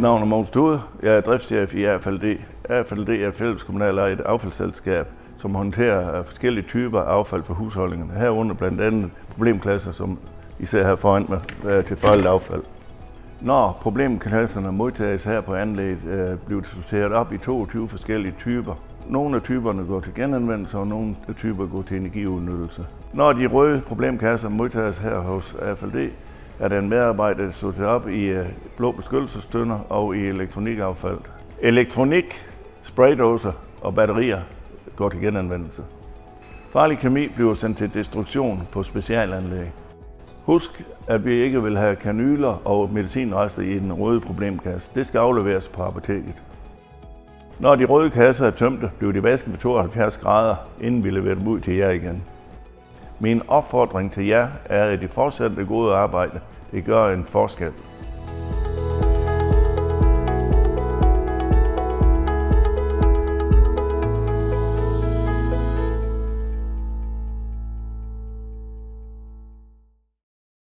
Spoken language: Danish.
navn er Mogens Thude. Jeg er driftschef i AFLD. AFLD er et fælleskommunalt ejet affaldsselskab, som håndterer forskellige typer af affald for husholdningerne. Herunder blandt andet problemklasser, som I ser her foran mig, til farligt affald. Når problemklasserne modtages her på anlægget, bliver det sorteret op i 22 forskellige typer. Nogle af typerne går til genanvendelse, og nogle af typer går til energiudnyttelse. Når de røde problemkasser modtages her hos AFLD, er der en medarbejder, der sorterer op i blå beskyttelsesstønder og i elektronikaffald. Elektronik, spraydåser og batterier går til genanvendelse. Farlig kemi bliver sendt til destruktion på specialanlæg. Husk, at vi ikke vil have kanyler og medicinrester i den røde problemkasse. Det skal afleveres på apoteket. Når de røde kasser er tømte, bliver de vasket ved 72 grader, inden vi leverer dem ud til jer igen. Min opfordring til jer er, at I fortsætter det gode arbejde. Det gør en forskel.